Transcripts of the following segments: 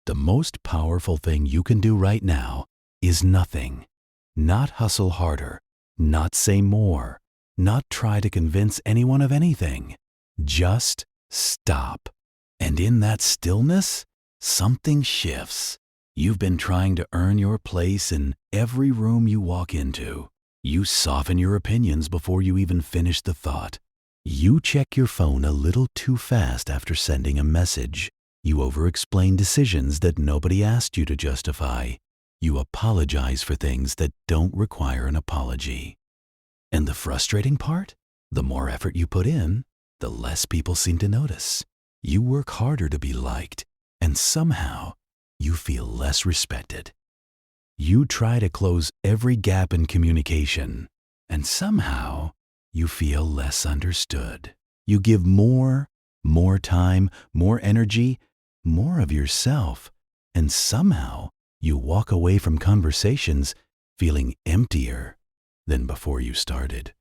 The most powerful thing you can do right now is nothing. Not hustle harder, not say more, not try to convince anyone of anything. Just stop. And in that stillness, something shifts. You've been trying to earn your place in every room you walk into. You soften your opinions before you even finish the thought. You check your phone a little too fast after sending a message. You over-explain decisions that nobody asked you to justify. You apologize for things that don't require an apology. And the frustrating part? The more effort you put in, the less people seem to notice. You work harder to be liked, and somehow you feel less respected. You try to close every gap in communication, and somehow you feel less understood. You give more time, more energy, more of yourself, and somehow you walk away from conversations feeling emptier than before you started.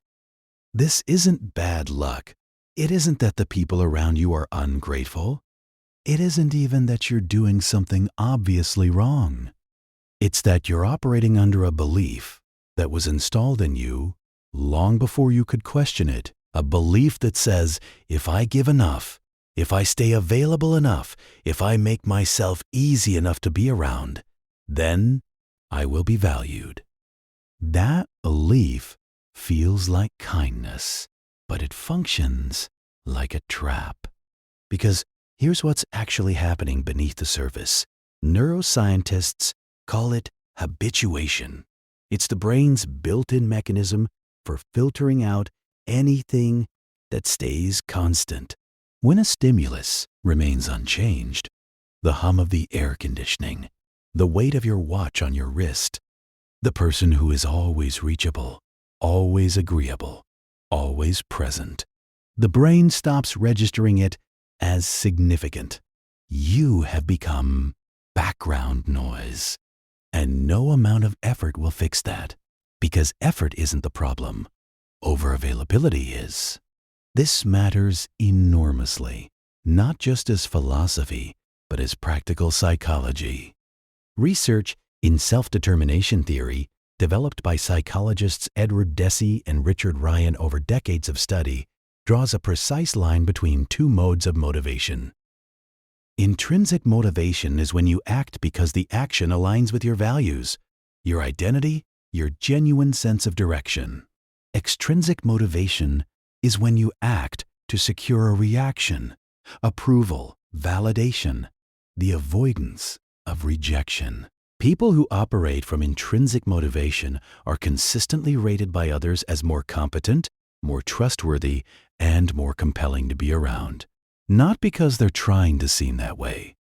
This isn't bad luck. It isn't that the people around you are ungrateful. It isn't even that you're doing something obviously wrong. It's that you're operating under a belief that was installed in you long before you could question it. A belief that says, if I give enough, if I stay available enough, if I make myself easy enough to be around, then I will be valued. That belief feels like kindness, but it functions like a trap. Because here's what's actually happening beneath the surface. Neuroscientists call it habituation. It's the brain's built-in mechanism for filtering out anything that stays constant. When a stimulus remains unchanged, the hum of the air conditioning, the weight of your watch on your wrist, the person who is always reachable, always agreeable, always present, the brain stops registering it as significant. You have become background noise. And no amount of effort will fix that, because effort isn't the problem. Over-availability is. This matters enormously, not just as philosophy, but as practical psychology. Research in self-determination theory, developed by psychologists Edward Deci and Richard Ryan over decades of study, draws a precise line between two modes of motivation. Intrinsic motivation is when you act because the action aligns with your values, your identity, your genuine sense of direction. Extrinsic motivation is when you act to secure a reaction, approval, validation, the avoidance of rejection. People who operate from intrinsic motivation are consistently rated by others as more competent, more trustworthy, and more compelling to be around. Not because they're trying to seem that way,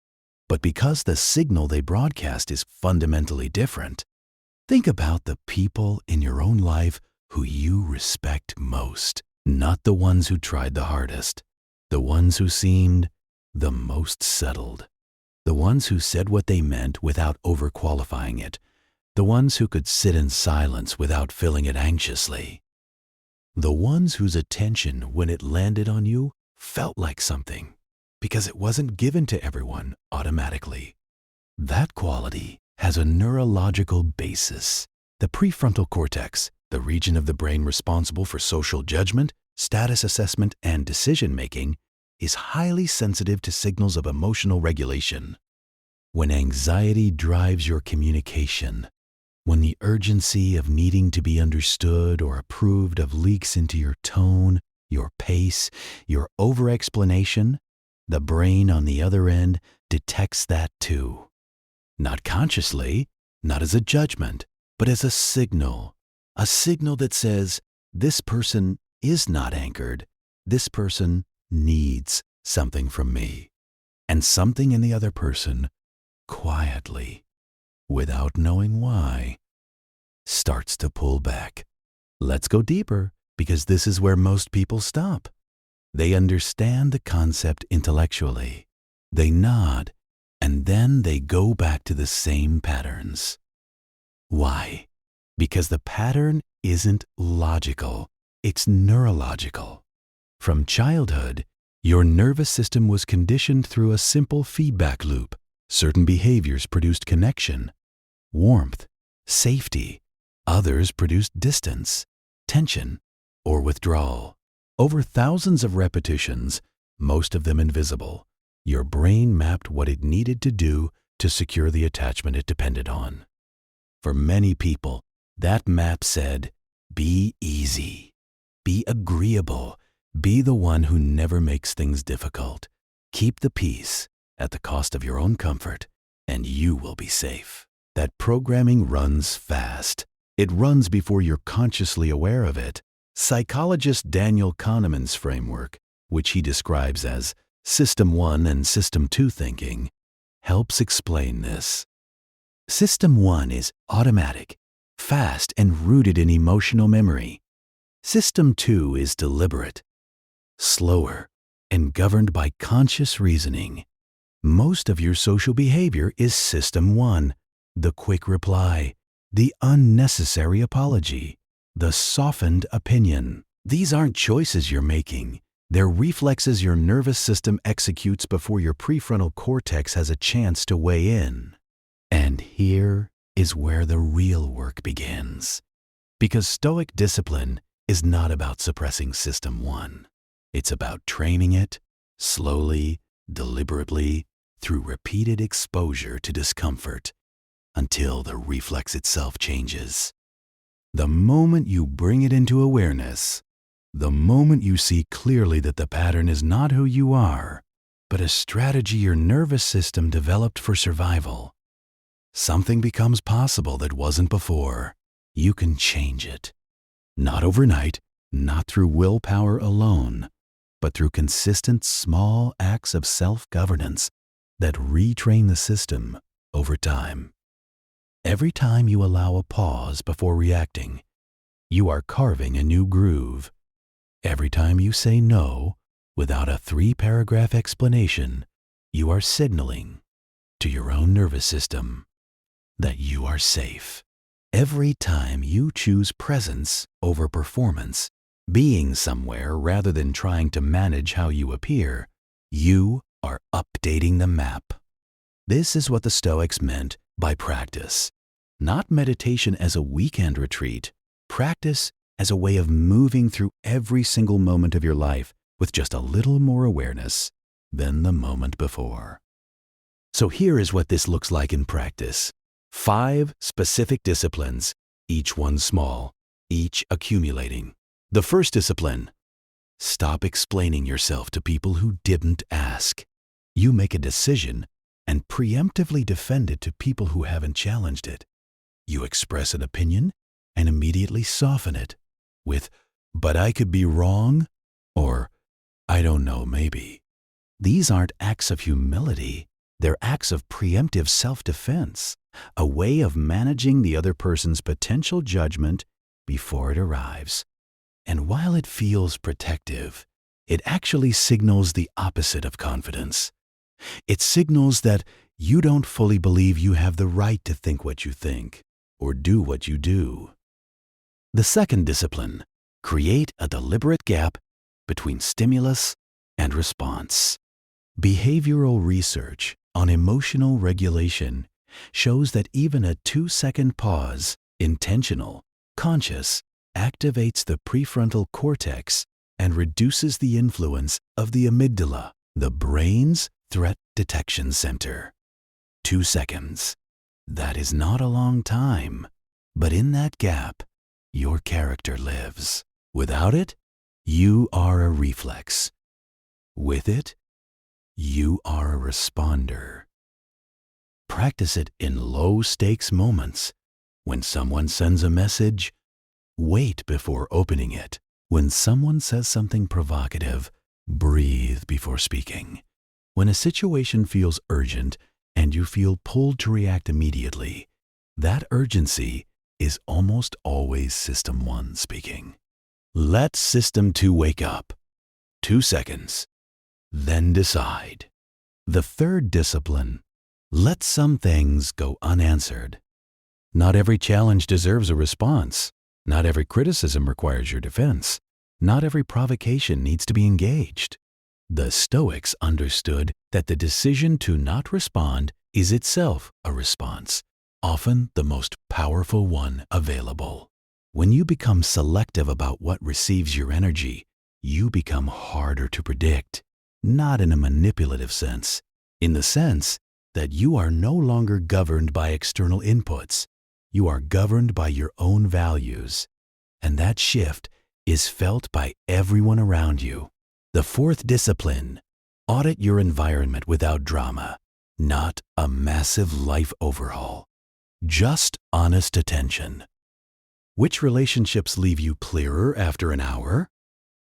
but because the signal they broadcast is fundamentally different. Think about the people in your own life who you respect most, not the ones who tried the hardest, the ones who seemed the most settled, the ones who said what they meant without overqualifying it, the ones who could sit in silence without filling it anxiously, the ones whose attention, when it landed on you, felt like something, because it wasn't given to everyone automatically. That quality has a neurological basis. The prefrontal cortex, the region of the brain responsible for social judgment, status assessment, and decision-making, is highly sensitive to signals of emotional regulation. When anxiety drives your communication, when the urgency of needing to be understood or approved of leaks into your tone, your pace, your over-explanation, the brain on the other end detects that too. Not consciously, not as a judgment, but as a signal that says, this person is not anchored, this person needs something from me. And something in the other person, quietly, without knowing why, starts to pull back. Let's go deeper, because this is where most people stop. They understand the concept intellectually. They nod, and then they go back to the same patterns. Why? Because the pattern isn't logical, it's neurological. From childhood, your nervous system was conditioned through a simple feedback loop. Certain behaviors produced connection, warmth, safety. Others produced distance, tension, or withdrawal. Over thousands of repetitions, most of them invisible, your brain mapped what it needed to do to secure the attachment it depended on. For many people, that map said, be easy, be agreeable, be the one who never makes things difficult. Keep the peace at the cost of your own comfort, and you will be safe. That programming runs fast. It runs before you're consciously aware of it. Psychologist Daniel Kahneman's framework, which he describes as System 1 and System 2 thinking, helps explain this. System 1 is automatic, fast, and rooted in emotional memory. System 2 is deliberate, slower, and governed by conscious reasoning. Most of your social behavior is System 1, the quick reply, the unnecessary apology, the softened opinion. These aren't choices you're making. They're reflexes your nervous system executes before your prefrontal cortex has a chance to weigh in. And here is where the real work begins. Because Stoic discipline is not about suppressing System 1. It's about training it, slowly, deliberately, through repeated exposure to discomfort, until the reflex itself changes. The moment you bring it into awareness, the moment you see clearly that the pattern is not who you are, but a strategy your nervous system developed for survival, something becomes possible that wasn't before. You can change it. Not overnight, not through willpower alone, but through consistent small acts of self-governance that retrain the system over time. Every time you allow a pause before reacting, you are carving a new groove. Every time you say no without a 3-paragraph explanation, you are signaling to your own nervous system that you are safe. Every time you choose presence over performance, being somewhere rather than trying to manage how you appear, you are updating the map. This is what the Stoics meant by practice. Not meditation as a weekend retreat, practice as a way of moving through every single moment of your life with just a little more awareness than the moment before. So here is what this looks like in practice. 5 specific disciplines, each one small, each accumulating. The first discipline: stop explaining yourself to people who didn't ask. You make a decision and preemptively defend it to people who haven't challenged it. You express an opinion and immediately soften it with, "But I could be wrong," or "I don't know, maybe." These aren't acts of humility. They're acts of preemptive self-defense, a way of managing the other person's potential judgment before it arrives. And while it feels protective, it actually signals the opposite of confidence. It signals that you don't fully believe you have the right to think what you think or do what you do. The second discipline: create a deliberate gap between stimulus and response. Behavioral research on emotional regulation shows that even a 2-second pause, intentional, conscious, activates the prefrontal cortex and reduces the influence of the amygdala, the brain's threat detection center. 2 seconds. That is not a long time, but in that gap, your character lives. Without it, you are a reflex. With it, you are a responder. Practice it in low-stakes moments. When someone sends a message, wait before opening it. When someone says something provocative, breathe before speaking. When a situation feels urgent and you feel pulled to react immediately, that urgency is almost always System 1 speaking. Let System 2 wake up. 2 seconds. Then decide. The third discipline: let some things go unanswered. Not every challenge deserves a response. Not every criticism requires your defense. Not every provocation needs to be engaged. The Stoics understood that the decision to not respond is itself a response, often the most powerful one available. When you become selective about what receives your energy, you become harder to predict, not in a manipulative sense, in the sense that you are no longer governed by external inputs. You are governed by your own values, and that shift is felt by everyone around you. The fourth discipline: audit your environment without drama, not a massive life overhaul, just honest attention. Which relationships leave you clearer after an hour?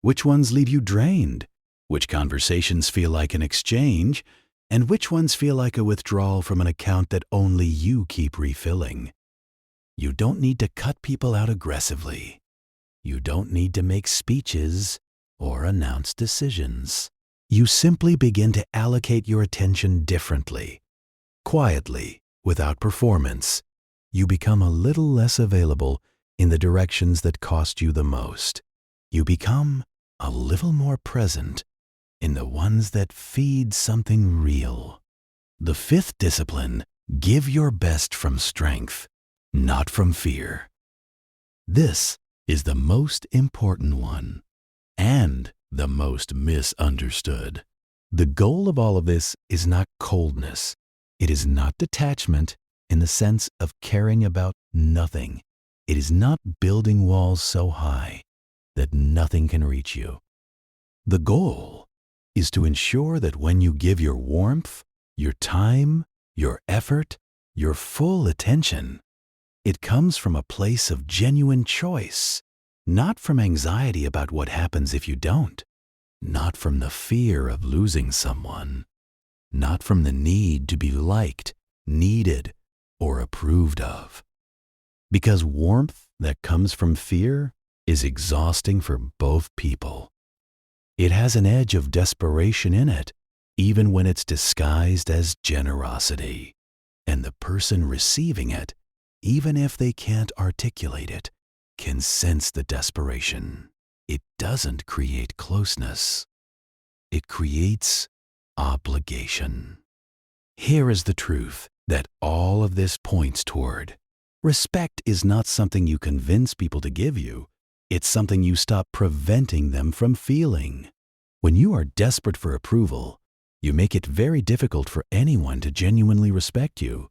Which ones leave you drained? Which conversations feel like an exchange? And which ones feel like a withdrawal from an account that only you keep refilling? You don't need to cut people out aggressively. You don't need to make speeches or announce decisions. You simply begin to allocate your attention differently. Quietly, without performance, you become a little less available in the directions that cost you the most. You become a little more present in the ones that feed something real. The fifth discipline: give your best from strength, not from fear. This is the most important one and the most misunderstood. The goal of all of this is not coldness. It is not detachment in the sense of caring about nothing. It is not building walls so high that nothing can reach you. The goal is to ensure that when you give your warmth, your time, your effort, your full attention, it comes from a place of genuine choice, not from anxiety about what happens if you don't, not from the fear of losing someone, not from the need to be liked, needed, or approved of. Because warmth that comes from fear is exhausting for both people. It has an edge of desperation in it, even when it's disguised as generosity. And the person receiving it, even if they can't articulate it, can sense the desperation. It doesn't create closeness. It creates obligation. Here is the truth that all of this points toward. Respect is not something you convince people to give you. It's something you stop preventing them from feeling. When you are desperate for approval, you make it very difficult for anyone to genuinely respect you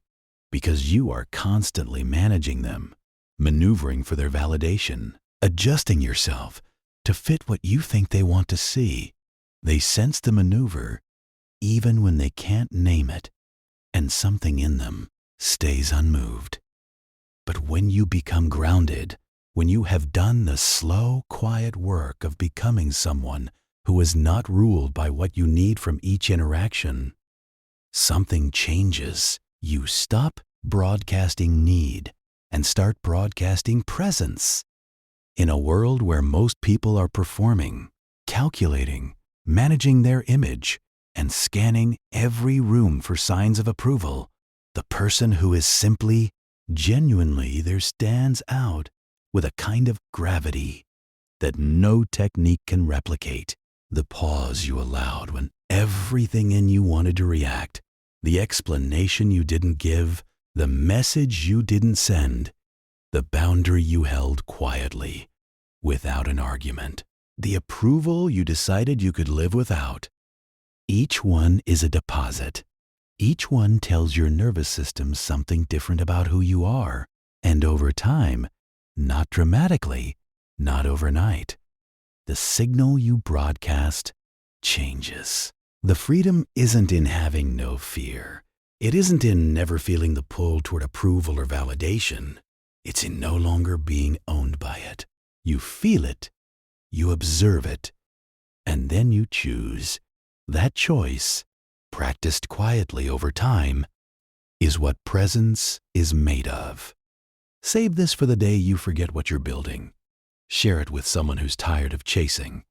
because you are constantly managing them, maneuvering for their validation, adjusting yourself to fit what you think they want to see. They sense the maneuver even when they can't name it, and something in them stays unmoved. But when you become grounded, when you have done the slow, quiet work of becoming someone who is not ruled by what you need from each interaction, something changes. You stop broadcasting need and start broadcasting presence. In a world where most people are performing, calculating, managing their image, and scanning every room for signs of approval, the person who is simply, genuinely there stands out with a kind of gravity that no technique can replicate. The pause you allowed when everything in you wanted to react, the explanation you didn't give, the message you didn't send, the boundary you held quietly, without an argument, the approval you decided you could live without. Each one is a deposit. Each one tells your nervous system something different about who you are, and over time, not dramatically, not overnight, the signal you broadcast changes. The freedom isn't in having no fear. It isn't in never feeling the pull toward approval or validation. It's in no longer being owned by it. You feel it, you observe it, and then you choose. That choice, practiced quietly over time, is what presence is made of. Save this for the day you forget what you're building. Share it with someone who's tired of chasing.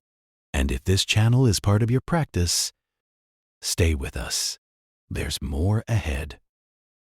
And if this channel is part of your practice, stay with us. There's more ahead.